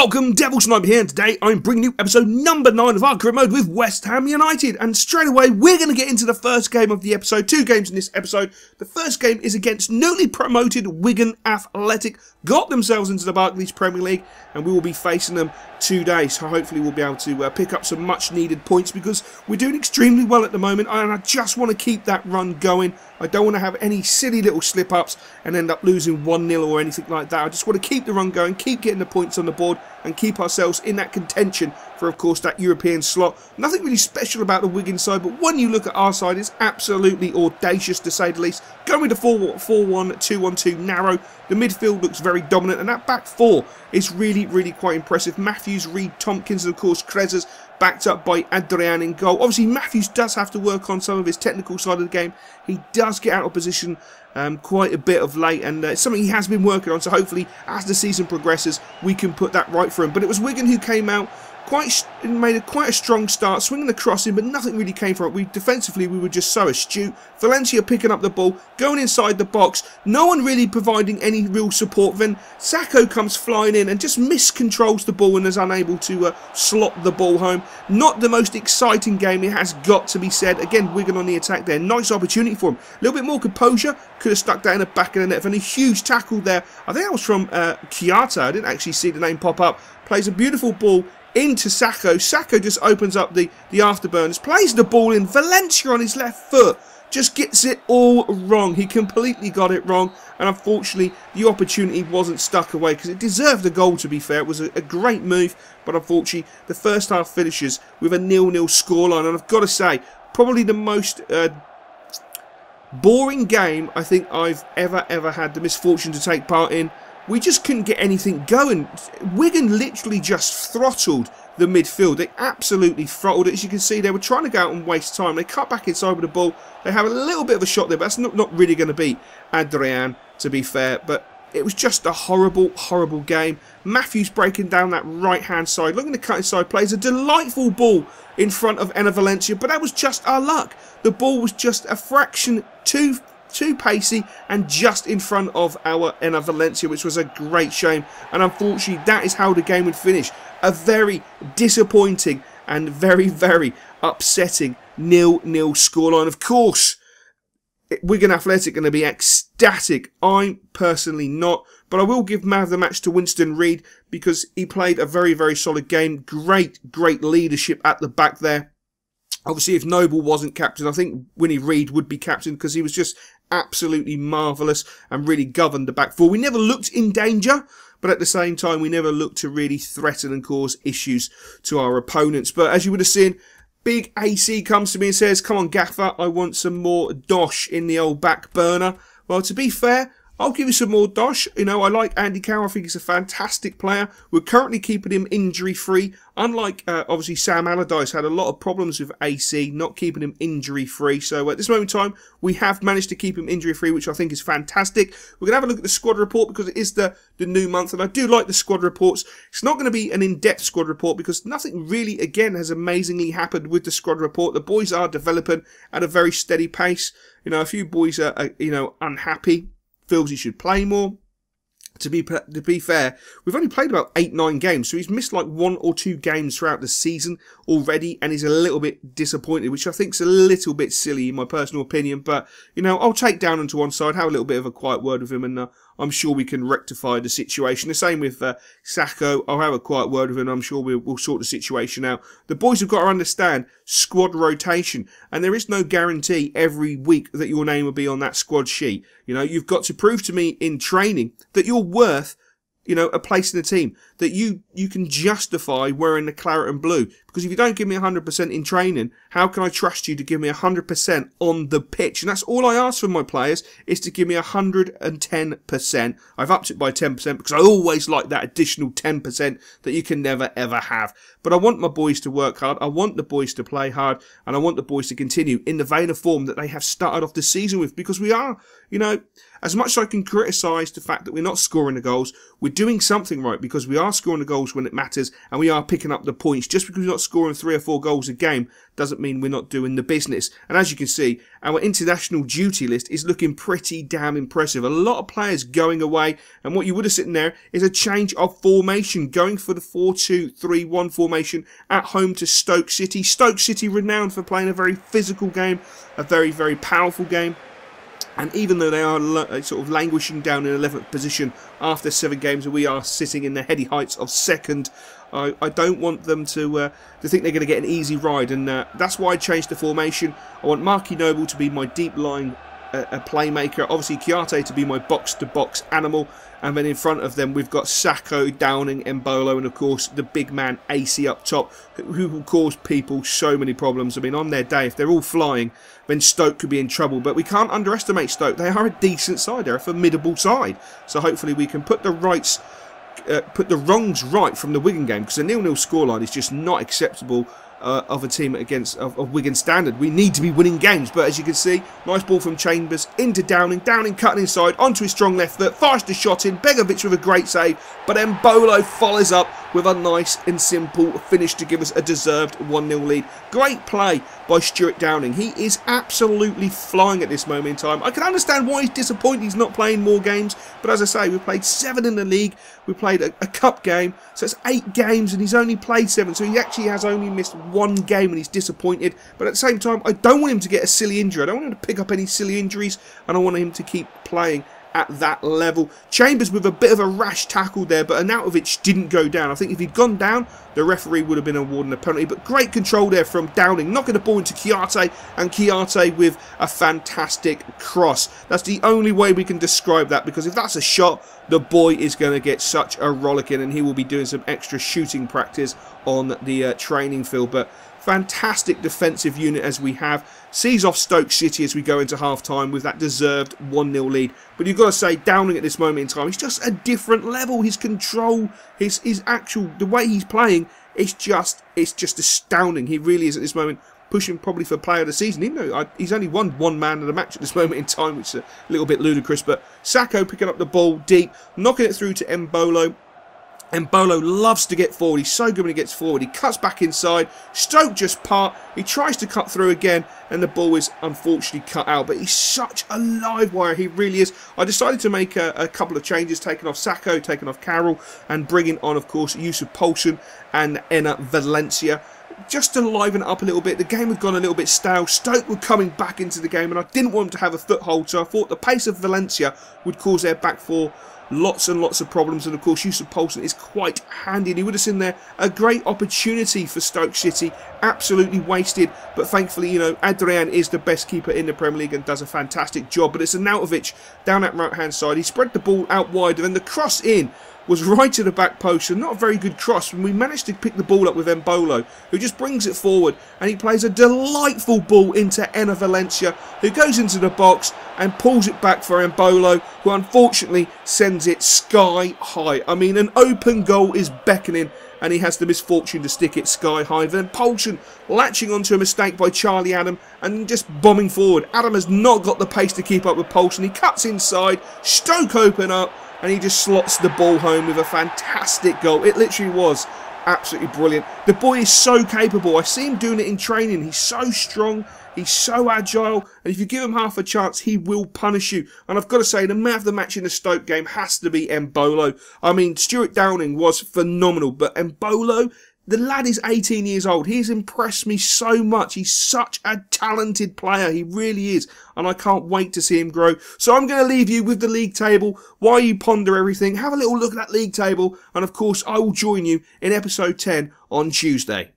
Welcome, Devil Sniper here, and today I'm bringing you episode number 9 of our career mode with West Ham United. And straight away, we're going to get into the first game of the episode. 2 games in this episode. The first game is against newly promoted Wigan Athletic. Got themselves into the Barclays Premier League, and we will be facing them today. So hopefully we'll be able to pick up some much needed points because we're doing extremely well at the moment, and I just want to keep that run going. I don't want to have any silly little slip-ups and end up losing 1-0 or anything like that. I just want to keep the run going, keep getting the points on the board, and keep ourselves in that contention for, of course, that European slot. Nothing really special about the Wigan side, but when you look at our side, it's absolutely audacious, to say the least. Going with the 4-1-2-1-2 narrow, the midfield looks very dominant, and that back four is really quite impressive. Matthews, Reed, Tompkins, and of course, Krezers, backed up by Adrian in goal. Obviously, Matthews does have to work on some of his technical side of the game. He does get out of position quite a bit of late, and it's something he has been working on, so hopefully as the season progresses we can put that right for him. But it was Wigan who came out made quite a strong start, swinging the crossing, but nothing really came from it. Defensively we were just so astute. Valencia picking up the ball, going inside the box, no one really providing any real support. Then Sacco comes flying in and just miscontrols the ball and is unable to slot the ball home. Not the most exciting game, it has got to be said. Again, Wigan on the attack there, nice opportunity for him. A little bit more composure, could have stuck that in the back of the net. And a huge tackle there, I think that was from Chiata, I didn't actually see the name pop up. Plays a beautiful ball into Sacco. Sacco just opens up the afterburners, plays the ball in. Valencia on his left foot just gets it all wrong. He completely got it wrong, and unfortunately the opportunity wasn't stuck away because it deserved a goal, to be fair. It was a great move, but unfortunately the first half finishes with a 0-0 scoreline, and I've got to say, probably the most boring game I think I've ever had the misfortune to take part in. We just couldn't get anything going. Wigan literally just throttled the midfield. They absolutely throttled it. As you can see, they were trying to go out and waste time. They cut back inside with the ball. They have a little bit of a shot there, but that's not really going to beat Adrian, to be fair. But it was just a horrible game. Matthews breaking down that right-hand side, looking to cut inside, plays a delightful ball in front of Enna Valencia, but that was just our luck. The ball was just a fraction too pacey and just in front of our Enna Valencia, which was a great shame. And unfortunately, that is how the game would finish. A very disappointing and very upsetting 0-0 scoreline. Of course, Wigan Athletic are going to be ecstatic. I'm personally not, but I will give man of the match to Winston Reid because he played a very solid game. Great leadership at the back there. Obviously, if Noble wasn't captain, I think Winnie Reid would be captain because he was just absolutely marvellous and really governed the back four. We never looked in danger, but at the same time, we never looked to really threaten and cause issues to our opponents. But as you would have seen, Big AC comes to me and says, "Come on, Gaffer, I want some more dosh in the old back burner." Well, to be fair, I'll give you some more dosh. You know, I like Andy Carroll. I think he's a fantastic player. We're currently keeping him injury-free. Unlike, obviously, Sam Allardyce had a lot of problems with AC, not keeping him injury-free. So at this moment in time, we have managed to keep him injury-free, which I think is fantastic. We're going to have a look at the squad report because it is the new month, and I do like the squad reports. It's not going to be an in-depth squad report because nothing really, again, has amazingly happened with the squad report. The boys are developing at a very steady pace. You know, a few boys are you know, unhappy. Feels he should play more. To be fair, we've only played about 8-9 games, so he's missed like 1 or 2 games throughout the season already, and he's a little bit disappointed, which I think's a little bit silly in my personal opinion. But you know, I'll take down onto one side, have a little bit of a quiet word with him, and I'm sure we can rectify the situation. The same with Sacco. I'll have a quiet word with him. I'm sure we'll sort the situation out. The boys have got to understand squad rotation, and there is no guarantee every week that your name will be on that squad sheet. You know, you've got to prove to me in training that you're worth, you know, a place in the team, that you can justify wearing the claret and blue. Because if you don't give me 100% in training, how can I trust you to give me 100% on the pitch? And that's all I ask from my players, is to give me 110%. I've upped it by 10% because I always like that additional 10% that you can never ever have. But I want my boys to work hard, I want the boys to play hard, and I want the boys to continue in the vein of form that they have started off the season with. Because we are, you know, as much as I can criticise the fact that we're not scoring the goals, we're doing something right, because we are scoring the goals when it matters and we are picking up the points. Just because we're not scoring 3 or 4 goals a game doesn't mean we're not doing the business. And as you can see, our international duty list is looking pretty damn impressive. A lot of players going away, and what you would have sitting there is a change of formation, going for the 4-2-3-1 formation at home to Stoke City. Stoke City renowned for playing a very physical game, a very, very powerful game. And even though they are sort of languishing down in 11th position after 7 games, and we are sitting in the heady heights of 2nd, I don't want them to think they're going to get an easy ride, and that's why I changed the formation. I want Marky Noble to be my deep line playmaker, obviously Kiarte to be my box-to-box animal, and then in front of them we've got Sacco, Downing, Mbolo, and of course the big man AC up top, who will cause people so many problems. I mean, on their day, if they're all flying, then Stoke could be in trouble, but we can't underestimate Stoke. They are a decent side, they're a formidable side, so hopefully we can put the wrongs right from the Wigan game, because a 0-0 scoreline is just not acceptable of a team of Wigan standard. We need to be winning games, but as you can see, nice ball from Chambers into Downing. Downing cutting inside onto his strong left foot, fires the shot in. Begovic with a great save, but then Mbolo follows up with a nice and simple finish to give us a deserved 1-0 lead. Great play by Stuart Downing. He is absolutely flying at this moment in time. I can understand why he's disappointed he's not playing more games, but as I say, we played 7 in the league. We played a cup game, so it's 8 games, and he's only played 7, so he actually has only missed 1 game, and he's disappointed. But at the same time, I don't want him to get a silly injury. I don't want him to pick up any silly injuries, and I want him to keep playing at that level. Chambers with a bit of a rash tackle there, but Arnautovic didn't go down. I think if he'd gone down, the referee would have been awarding a penalty, but great control there from Downing, knocking the ball into Kiarte, and Kiarte with a fantastic cross. That's the only way we can describe that, because if that's a shot, the boy is going to get such a rollicking, and he will be doing some extra shooting practice on the training field. But fantastic defensive unit as we have. Sees off Stoke City as we go into half-time with that deserved 1-0 lead. But you've got to say, Downing at this moment in time, he's just a different level. His control, his actual, the way he's playing, it's just astounding. He really is at this moment, pushing probably for player of the season. Even though he's only won 1 man of the match at this moment in time, which is a little bit ludicrous. But Sacco picking up the ball deep, knocking it through to Mbolo. Mbolo loves to get forward. He's so good when he gets forward. He cuts back inside. Stoke just part. He tries to cut through again, and the ball is unfortunately cut out. But he's such a live wire. He really is. I decided to make a couple of changes, taking off Sacco, taking off Carroll, and bringing on, of course, Yusuf Poulsen and Enner Valencia, just to liven it up a little bit. The game had gone a little bit stale. Stoke were coming back into the game, and I didn't want them to have a foothold, so I thought the pace of Valencia would cause their back four lots and lots of problems. And of course, Yusuf Poulsen is quite handy, and he would have seen there a great opportunity for Stoke City, absolutely wasted. But thankfully, you know, Adrian is the best keeper in the Premier League and does a fantastic job. But it's Arnautovic down that right hand side. He spread the ball out wide, and then the cross in was right to the back post, and not a very good cross. And we managed to pick the ball up with Mbolo, who just brings it forward, and he plays a delightful ball into Enner Valencia, who goes into the box and pulls it back for Mbolo, who unfortunately sends it sky high. I mean, an open goal is beckoning, and he has the misfortune to stick it sky high. Then Poulsen latching onto a mistake by Charlie Adam and just bombing forward. Adam has not got the pace to keep up with Poulsen. He cuts inside, Stoke open up, and he just slots the ball home with a fantastic goal. It literally was absolutely brilliant. The boy is so capable. I see him doing it in training. He's so strong. He's so agile. And if you give him half a chance, he will punish you. And I've got to say, the man of the match in the Stoke game has to be Mbolo. I mean, Stuart Downing was phenomenal. But Mbolo, the lad is 18 years old. He's impressed me so much. He's such a talented player. He really is. And I can't wait to see him grow. So I'm going to leave you with the league table while you ponder everything. Have a little look at that league table. And of course, I will join you in episode 10 on Tuesday.